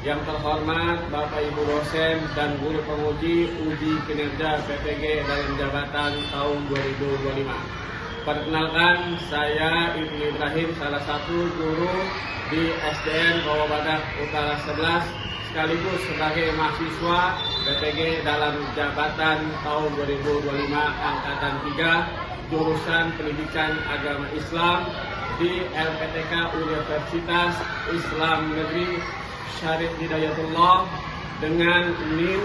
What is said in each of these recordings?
Yang terhormat Bapak Ibu dosen dan guru penguji uji kinerja PPG Dalam Jabatan tahun 2025. Perkenalkan, saya Ibnu Ibrahim, salah satu guru di SDN Bawabadak Utara 11, sekaligus sebagai mahasiswa PPG Dalam Jabatan tahun 2025 Angkatan 3, jurusan Pendidikan Agama Islam di LPTK Universitas Islam Negeri Syarif Hidayatullah dengan NIM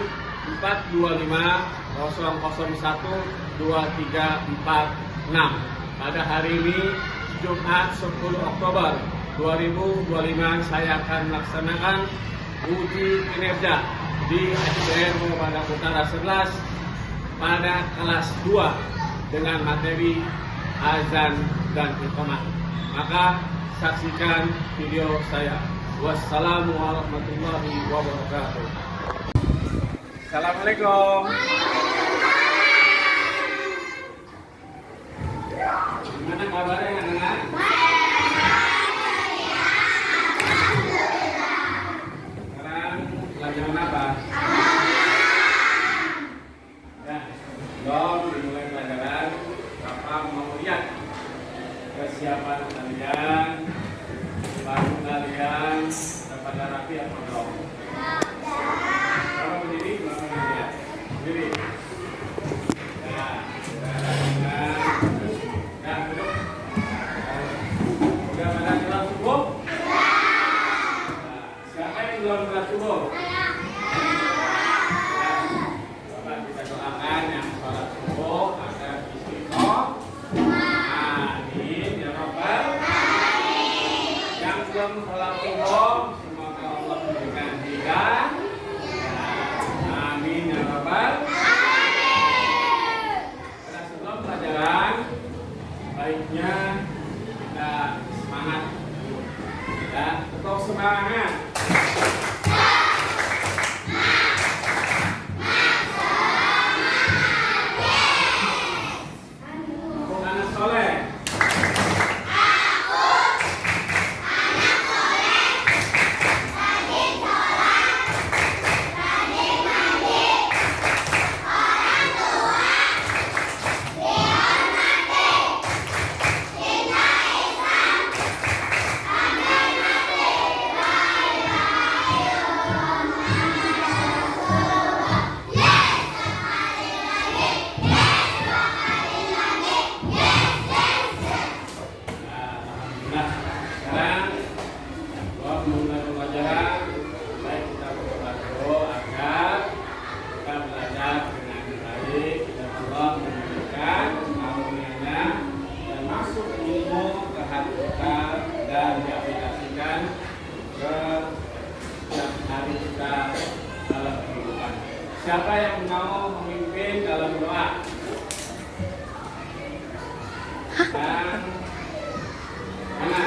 42500012346. Pada hari ini Jumat 10 Oktober 2025 saya akan melaksanakan uji kinerja di SDN Bawabadak Utara 11 pada kelas 2 dengan materi azan dan iqamah. Maka saksikan video saya. Wassalamualaikum warahmatullahi wabarakatuh. Assalamualaikum. Gimana kabarnya anak-anak? Sekarang pelajaran apa? Ya, belum dimulai pelajaran. Bapak mau lihat kesiapan kalian, baju kalian pada rapi atau belum? Bapak berdiri, bapak lihat. Berdiri. Duduk. Udah pada sholat subuh? Siapa yang belum sholat subuh? Bapak kita doakan yang sholat subuh agar istiqomah. Amin ya rabbal. Yang belum sholat subuh, semoga Allah memberikan hidayah. Amin ya rabbal. Sebelum pelajaran, baiknya kita semangat, ya, tetap semangat. Untuk anak soleh. Siapa yang mau memimpin dalam doa? Dan mana?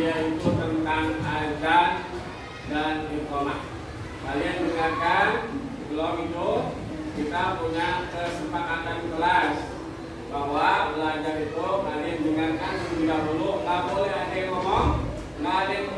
Yaitu tentang azan dan iqamah. Kalian dengarkan, sebelum itu kita punya kesepakatan kelas bahwa belajar itu kalian dengarkan terlebih dahulu, nggak boleh ada yang ngomong, nggak ada yang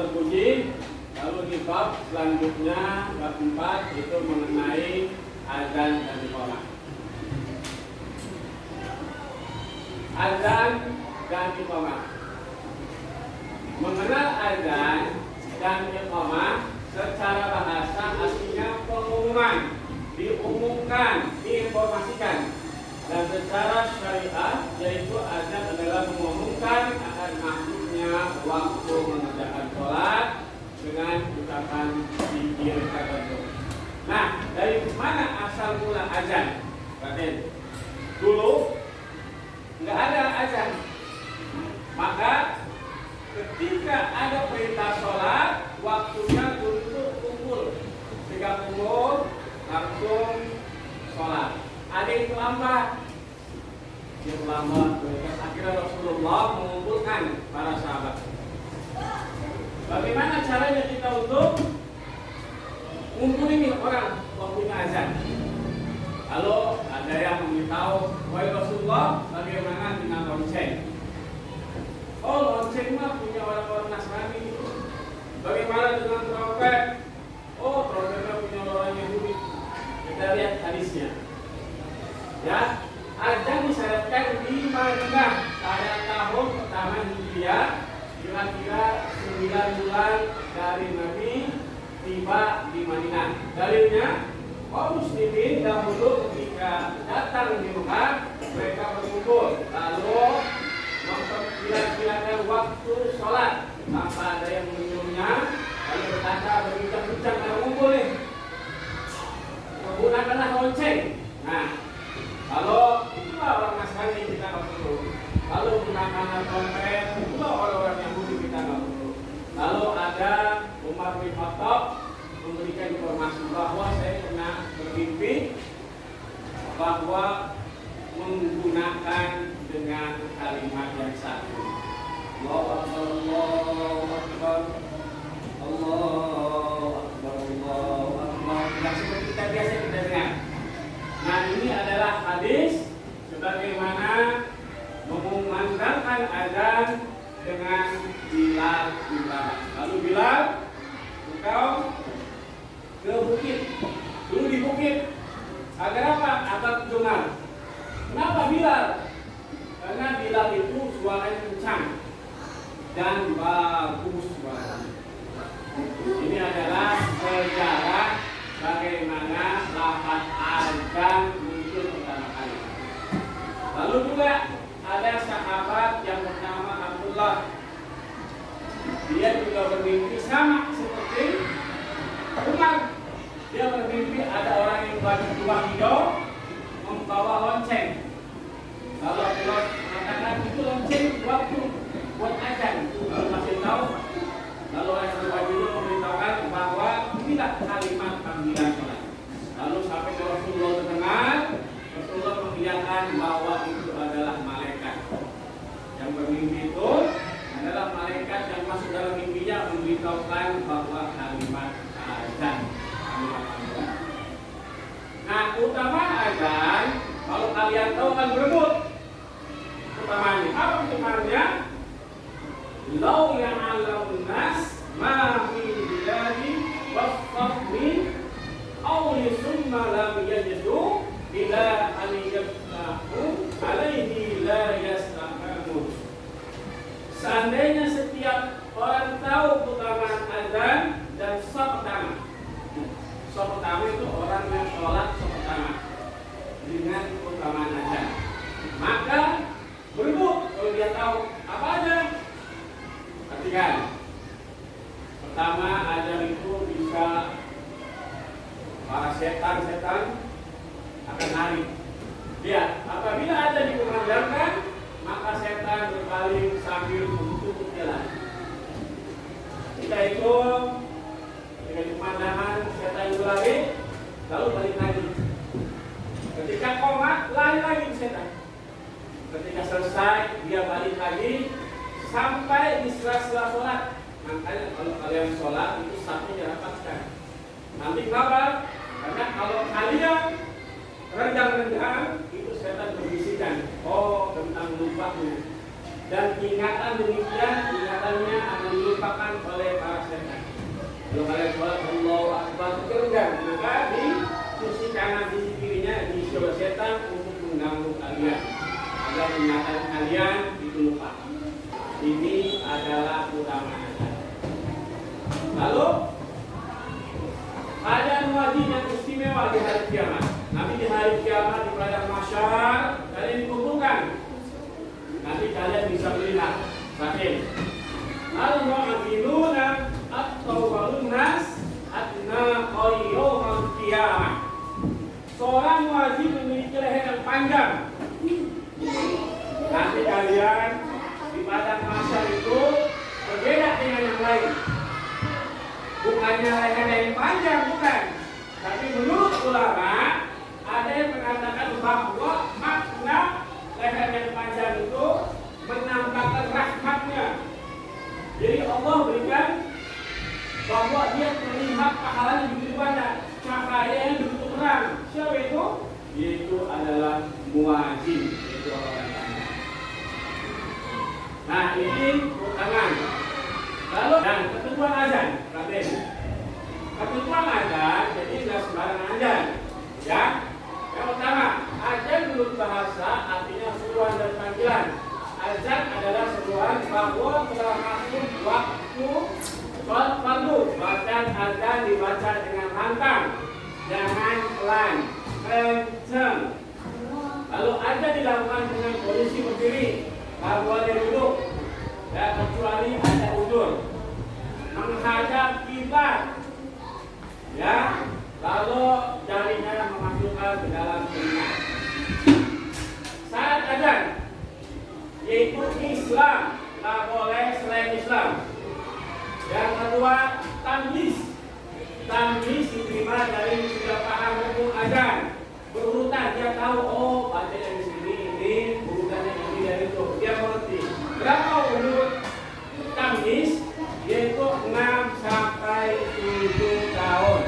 terpuji. Lalu di bab selanjutnya, bab 4 itu mengenai azan dan iqamah. Azan dan iqamah. Mengenal azan dan iqamah secara bahasa aslinya pengumuman, diumumkan, diinformasikan. Dan secara syariat yaitu azan adalah mengumumkan akan masuknya waktu mengerjakan sholat dengan ucapan zikir tertentu. Nah, dari mana asal mula azan? Perhatian. Dulu nggak ada azan, maka ketika ada perintah sholat, waktunya untuk kumpul 30 langsung sholat. Ada yang terlambat, akhirnya Rasulullah mengumpulkan para sahabat. Bagaimana caranya kita untuk ngumpulin orang waktunya azan? Lalu ada yang memberitahu, wahai Rasulullah, bagaimana dengan lonceng? Oh, lonceng mah punya orang-orang Nasrani. Bagaimana dengan trompet? Oh, trompetnya punya orang Yahudi. Kita lihat hadisnya. Ya, azan disyariatkan di Madinah pada tahun pertama Hijriah, kira-kira 9 bulan dari Nabi tiba di Madinah. Dalilnya, kaum muslimin dahulu ketika datang di Mekah, mereka berkumpul lalu memperkirakan waktu sholat tanpa ada yang menyuruhnya, lalu berkata berbincang-bincang dan mengumpul nih, menggunakanlah lonceng. Nah, kalau itulah orang Nasrani kita nggak perlu. Lalu gunakanlah trompet, itulah orang-orang Yahudi kita nggak perlu. Lalu ada Umar bin Khattab memberikan informasi bahwa saya pernah bermimpi bahwa menggunakan dengan kalimat yang satu. Allahu Akbar, Allahu Akbar, Allahu Akbar, Allahu Akbar. Yang seperti kita biasa kita dengar. Nah, ini adalah hadis sebagaimana mengumandangkan azan dengan Bilal bin Rabah. Lalu Bilal, engkau ke bukit. Dulu di bukit. Agar apa? Agar dengar. Kenapa Bilal? Karena Bilal itu suaranya kencang dan bagus suaranya. Ini adalah sejarah bagaimana lafaz azan muncul pertama kali. Lalu juga ada sahabat yang bernama Abdullah. Dia juga bermimpi sama seperti Umar. Dia bermimpi ada orang yang baju hijau membawa lonceng. Lalu Abdullah mengatakan itu lonceng waktu buat azan. Lalu masih tahu. Lalu orang yang baju itu memberitahukan bahwa inilah kalimat panggilan sholat. Lalu sampai ke Rasulullah terdengar, Rasulullah mengiyakan bahwa itu adalah malaikat. Yang bermimpi itu adalah malaikat yang masuk dalam mimpinya memberitahukan bahwa kalimat azan. Nah, keutamaan azan, kalau kalian tahu kan berebut. Utamanya, apa utamanya? Lau ya'alamun nas ma min biladi wasfahmi awli summa lam yajidu ila an yabtahu alaihi la yastaqamu. Seandainya setiap orang tahu keutamaan azan dan shaf pertama. Shaf pertama itu orang yang sholat shaf pertama dengan keutamaan azan, maka berebut kalau dia tahu apa aja. Perhatikan, pertama azan itu bisa para setan-setan akan lari. Lihat, apabila azan dikumandangkan, maka setan berpaling sambil menutup jalan. Kita itu dengan pemandangan setan itu lari, lalu balik lagi. Ketika komat, lari lagi setan. Ketika selesai, dia balik lagi sampai di sela-sela sholat. Makanya kalau kalian sholat itu satu dirapatkan. Nanti kenapa? Karena kalau kalian rendah-rendah itu setan berbisikan, oh tentang lupamu. Dan ingatan demikian, ingatannya akan dilupakan oleh para setan. Kalau kalian sholat Allahu Akbar tergenggam, maka di sisi kanan, sisi kirinya diisi oleh setan untuk mengganggu kalian agar ingatan kalian itu lupa. Ini adalah utama azan. Lalu ada wajib yang istimewa di hari kiamat. Nanti di hari kiamat di padang mahsyar kalian dikumpulkan. Nanti kalian bisa melihat Rahim. Al-mu'minuna at-tawwalun nas adna qayyumul qiyamah. Seorang wajib memiliki leher yang panjang. Nanti kalian di padang mahsyar itu berbeda dengan yang lain. Bukannya leher yang panjang, bukan. Tapi menurut ulama ada yang mengatakan bahwa makna leher yang panjang itu menampakkan rahmatnya. Jadi Allah berikan bahwa dia melihat pahalanya begitu banyak, cahaya yang begitu terang. Siapa itu? Yaitu adalah muadzin, yaitu orang tanya. Nah ini tangan. Lalu dan ketentuan azan, ketentuan azan, jadi nggak sembarangan azan, ya. Yang pertama, azan menurut bahasa artinya seruan dan panggilan. Azan adalah seruan bahwa telah masuk waktu sholat fardu. Bacaan azan dibaca dengan lantang, jangan pelan, kencang. Lalu azan dilakukan dengan posisi berdiri, nggak boleh duduk, ya, kecuali ada udzur. Menghadap kiblat, ya. Lalu jarinya memasukkan ke dalam telinga. Saat azan, yaitu Islam, tak boleh selain Islam. Yang kedua, tamyiz. Tamyiz diterima dari sudah paham hukum azan. Berurutan, dia tahu, oh baca dari sini ini, urutannya ini dari itu. Dia mengerti. Berapa umur tamyiz? Yaitu 6 sampai 7 tahun.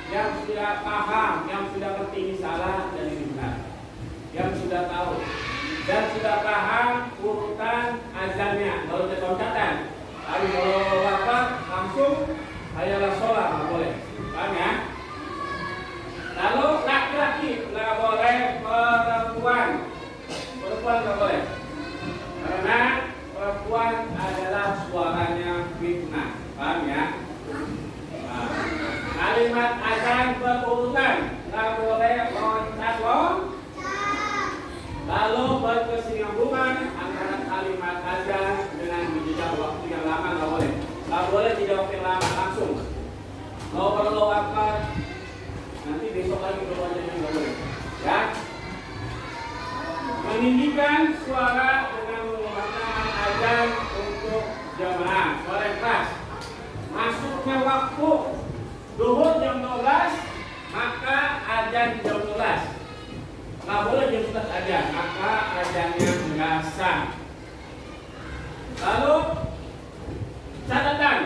Yang sudah paham, yang sudah ngerti ini salah dan ini benar. Yang sudah tahu dan sudah paham urutan azannya, kalau ada loncatan, tapi kalau wafat langsung hayalah sholat, nggak boleh, paham ya? Lalu laki-laki nggak boleh, perempuan nggak boleh, karena perempuan adalah suaranya fitnah, paham ya? Nah, kalimat azan berurutan, nggak boleh loncat lalu berkesinambungan antara kalimat azan dengan menjeda waktu yang lama nggak boleh. Nggak boleh jeda waktu yang lama langsung. Mau perlu apa? Nanti besok lagi berdoanya nggak boleh. Ya. Meninggikan suara dengan menggunakan azan untuk jamaah, suara yang keras. Masuknya waktu zuhur jam 12, maka azan jam 12. Nggak boleh jam 11 aja, maka azannya nggak sah. Lalu catatan,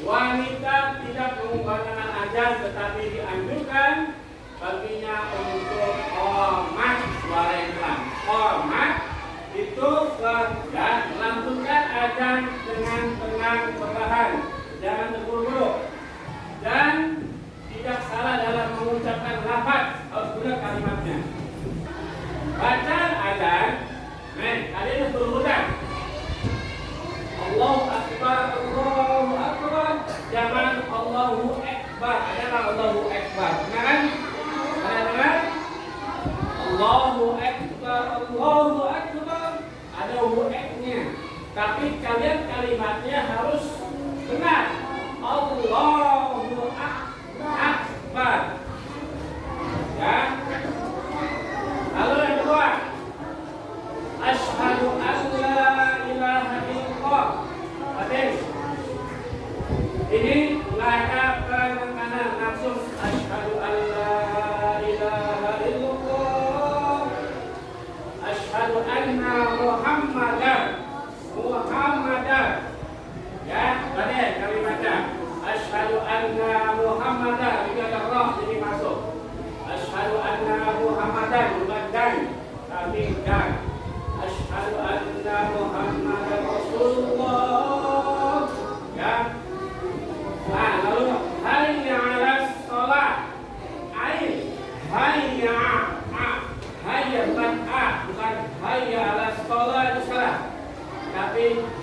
wanita tidak mengumandangkan azan, tetapi dianjurkan baginya untuk qomat, suara yang pelan. Qomat itu dan melantunkan azan dengan tenang perlahan, jangan terburu-buru dan tidak salah dalam mengucapkan lafaz, harus benar kalimatnya. Bacaan azan, kalian berurutan. Allahu Akbar, Allahu Akbar. Jangan Allahu Akbar, adalah Allahu Akbar. Kan? Dengar? Allahu Akbar, Allahu Akbar. Ada hu-nya. Tapi kalian kalimatnya harus benar. Allahu Akbar. Ya. Lalu yang kedua, asyhadu an la ilaha illallah. Hadis. Ini nggak ada penekanan, langsung asyhadu an la ilaha illallah. Asyhadu anna Muhammadan. Ya, tadi kalimatnya asyhadu anna Muhammadan. Ini ada roh, jadi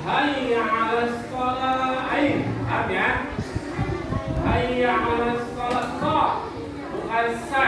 hayya 'alas shalah. Ain. Paham ya? Hayya 'alas shalah. Sa, bukan sa.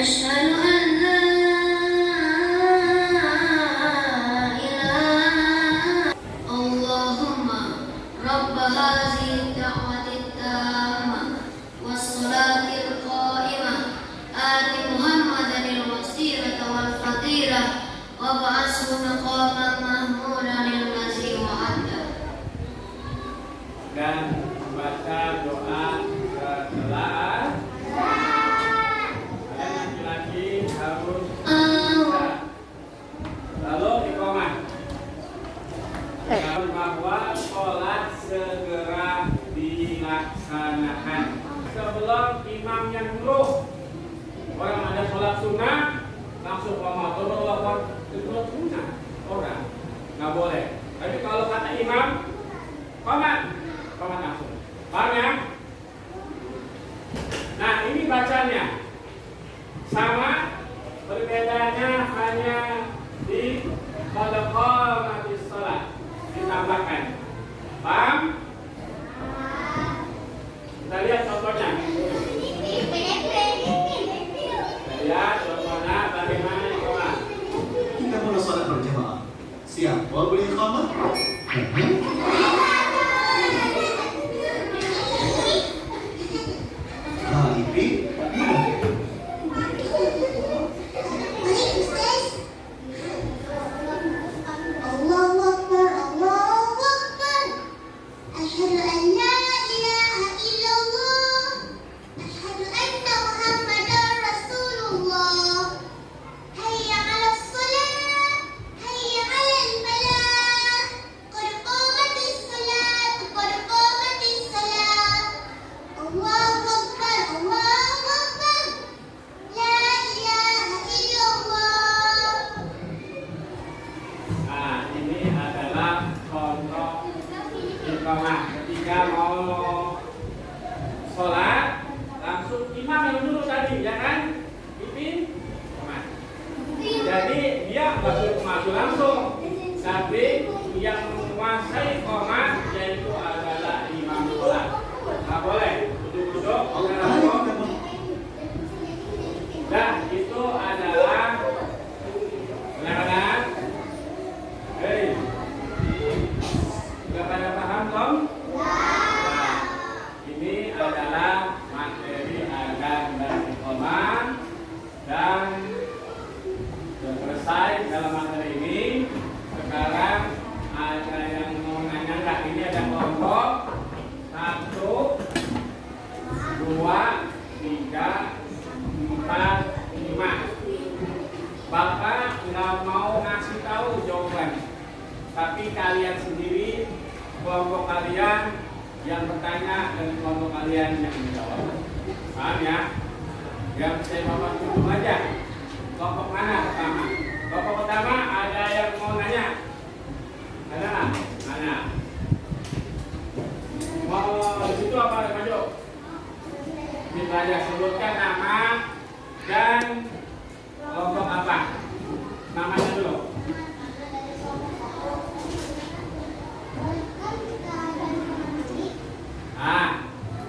أشهد أن لا إله اللهم رب هذه الدعوة التامة والصلاة القائمة آت محمدا الوسيلة والفضيلة وابعثه مقاما محمودا الذي وعده. Dan baca doa setelah laki-laki harus bisa. Lalu iqamah. Bahwa sholat segera dilaksanakan sebelum imam yang dulu. Orang ada sholat sunnah langsung qomah. Kalau kedua sunnah orang nggak boleh. Tapi kalau kata imam qomah langsung. Paham ya? Nah ini bacanya sama, perbedaannya hanya di qad qamatis shalah ditambahkan. Paham? Kita lihat contohnya. Lihat contohnya bagaimana iqamah. Kita mulai sholat berjamaah. Siap? Mau beri iqamah? Nah, ini Allahu Akbar, Allahu Akbar. Asyhadu an la ilaha illallah. Asyhadu anna Muhammadar Rasulullah. Hayya 'alas shalah, hayya 'alal falah. Qad qamatis salat, qad qamatis salat. Allahu Akbar, Allahu Akbar. La ilaha illallah. Nah, ini adalah contoh iqamah ketika mau sholat langsung imam yang dulu tadi, ya kan? Ipin, iqamah. Jadi dia nggak suruh maju langsung, tapi yang menguasai iqamah yaitu adalah imam sholat. Nggak boleh duduk-duduk. Nah, itu adalah benar-benar. Hei, sudah pada paham tom? Nah, ini adalah materi adzan dan iqamah dan sudah selesai dalam materi ini. Sekarang ada yang mau nanya nggak? Ini ada kelompok 1, 2, 3, 4, 5. Bapak nggak mau ngasih tahu jawaban, tapi kalian sendiri, kelompok kalian yang bertanya dan kelompok kalian yang menjawab. Paham ya? Yang saya bapak tunjuk aja. Kelompok mana pertama? Kelompok pertama ada yang mau nanya? Ada nggak? Nanya. Mau di situ apa maju? Kita aja sebutkan nama dan kelompok apa? Namanya dulu.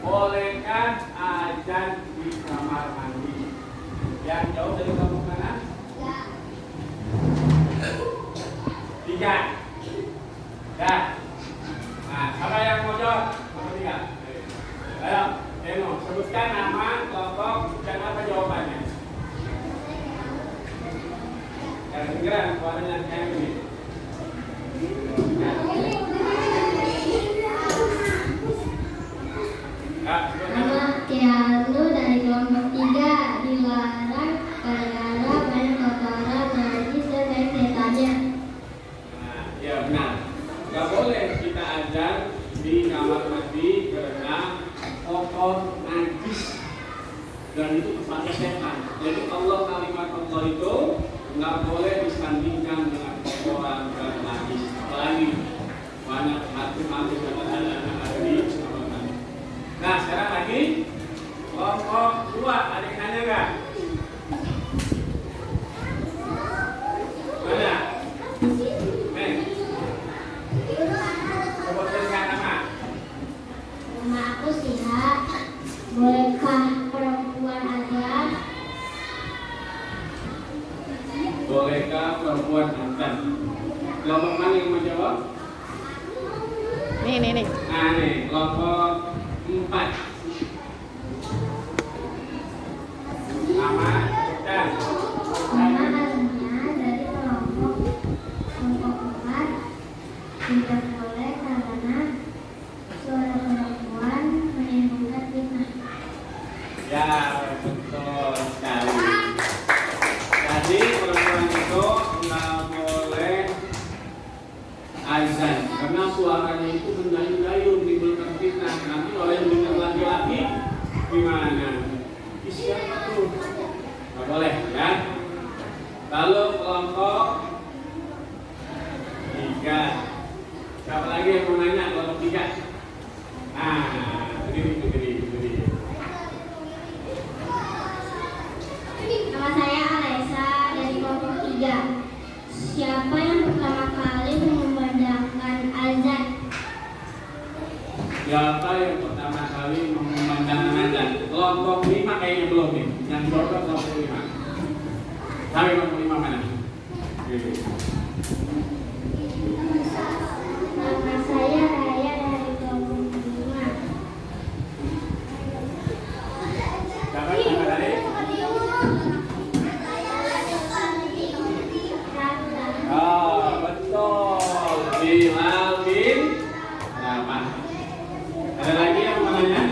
Bolehkah adzan di kamar mandi? Yang jauh dari kelompok mana? 3. Ya. Nah, siapa yang mau jawab? Nomor 3. Ayo, Eno, sebutkan nama kelompok dan apa jawabannya. Yang kedengeran suaranya kayak gini. Nama Tialu dari kelompok 3 dilarang gara-gara banyak kotoran najis dan banyak setannya. Nah, ya benar. Gak boleh kita azan di kamar mandi karena kotor najis dan itu kepada setan. Jadi kalimat Allah itu nggak boleh disandingkan dengan kotoran dan najis. Apalagi banyak mati-mati dan ada di kamar mandi. Nah sekarang lagi kelompok 2, ada yang nanya nggak? Mana? Sebutkan nama. Nama aku Siha. Bolehkah perempuan azan? Bolehkah perempuan azan? Kelompok mana yang menjawab? Nih. Nah nih, kelompok 4. Nama dan Nama azannya dari kelompok 4 tidak boleh karena suara perempuan menimbulkan fitnah. ya betul sekali. Jadi perempuan itu nggak boleh azan karena suaranya itu mendayu-dayu menimbulkan fitnah. Nanti oleh yang dengar laki-laki gimana? Siapa tuh? Nggak boleh ya. Lalu kelompok 3. Siapa lagi yang mau nanya kelompok 3? Berdiri. Nama saya Alesa dari kelompok 3. Siapa yang pertama kali memandangkan azan? Siapa yang pertama kali memandangkan azan? Kelompok 5 kayaknya belum nih. Yang jawab kelompok 5. Tapi kelompok 5 mana? Nama saya Raya dari kelompok 5. Siapa yang tadi? Oh, betul. Bilal bin Rabah. Ada lagi yang mau nanya?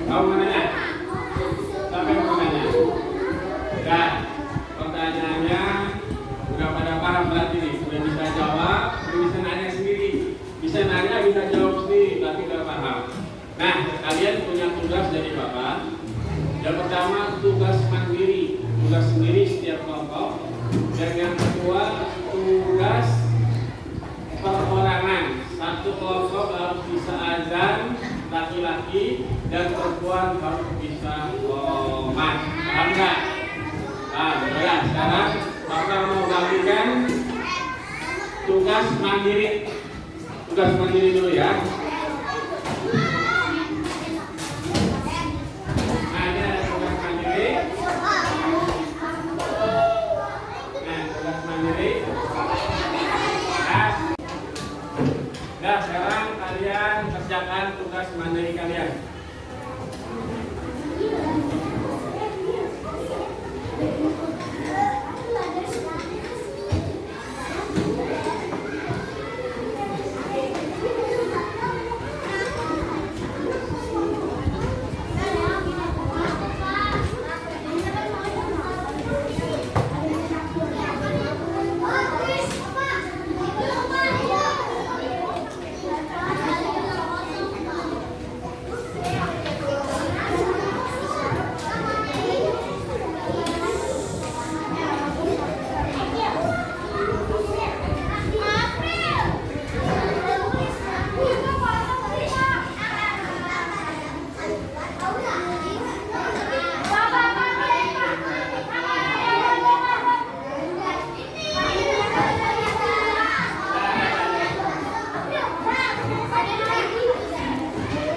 Kamu mau nanya? Siapa yang mau nanya? Ya, pertanyaannya udah pada paham berarti nih. Sudah bisa jawab, sudah bisa nanya sendiri. Bisa nanya, bisa jawab sendiri, tapi udah paham. Nah, kalian punya tugas dari Bapak. Yang pertama, tugas mandiri. Tugas sendiri setiap kelompok. Dan yang kedua, tugas perorangan. Satu kelompok harus bisa azan laki-laki dan perempuan harus bisa qomat. Paham nggak? Ya. Sekarang Bapak mau bagikan tugas mandiri. Tugas mandiri dulu ya. Nah, ini ada tugas mandiri. Tugas mandiri. Nah, sekarang kalian kerjakan tugas mandiri kalian.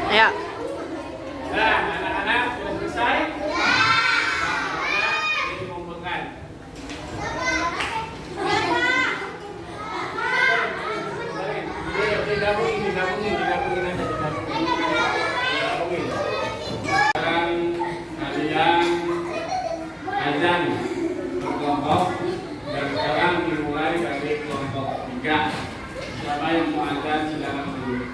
Ayo. Nah, anak-anak sudah selesai? Anak-anak dikumpulkan. Digabungin aja. Sekarang kalian azan berkelompok dan sekarang dimulai dari kelompok 3. Siapa yang mau azan silakan dulu.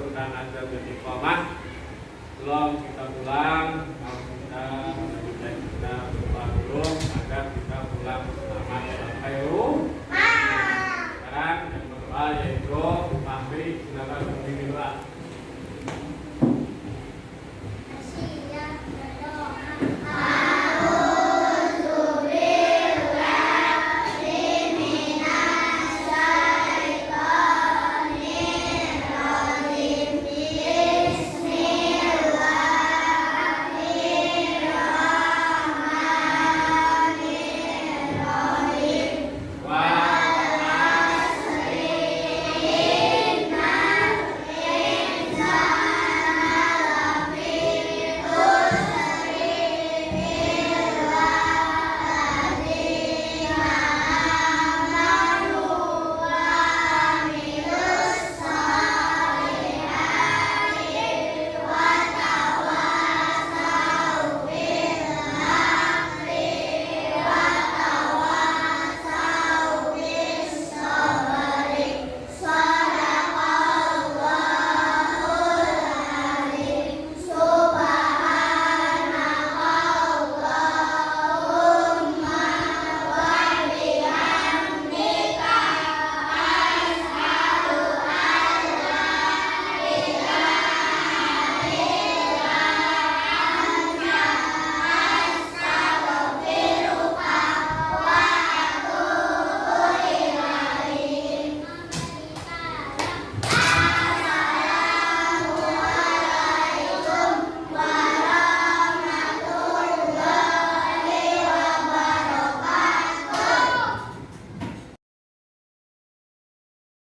tentang azab dan iqamah. Sebelum kita pulang, mau kita berdoa dulu agar kita pulang selamat sampai rumah. Sekarang yang berdoa yaitu Fahri, silakan berdiri doa.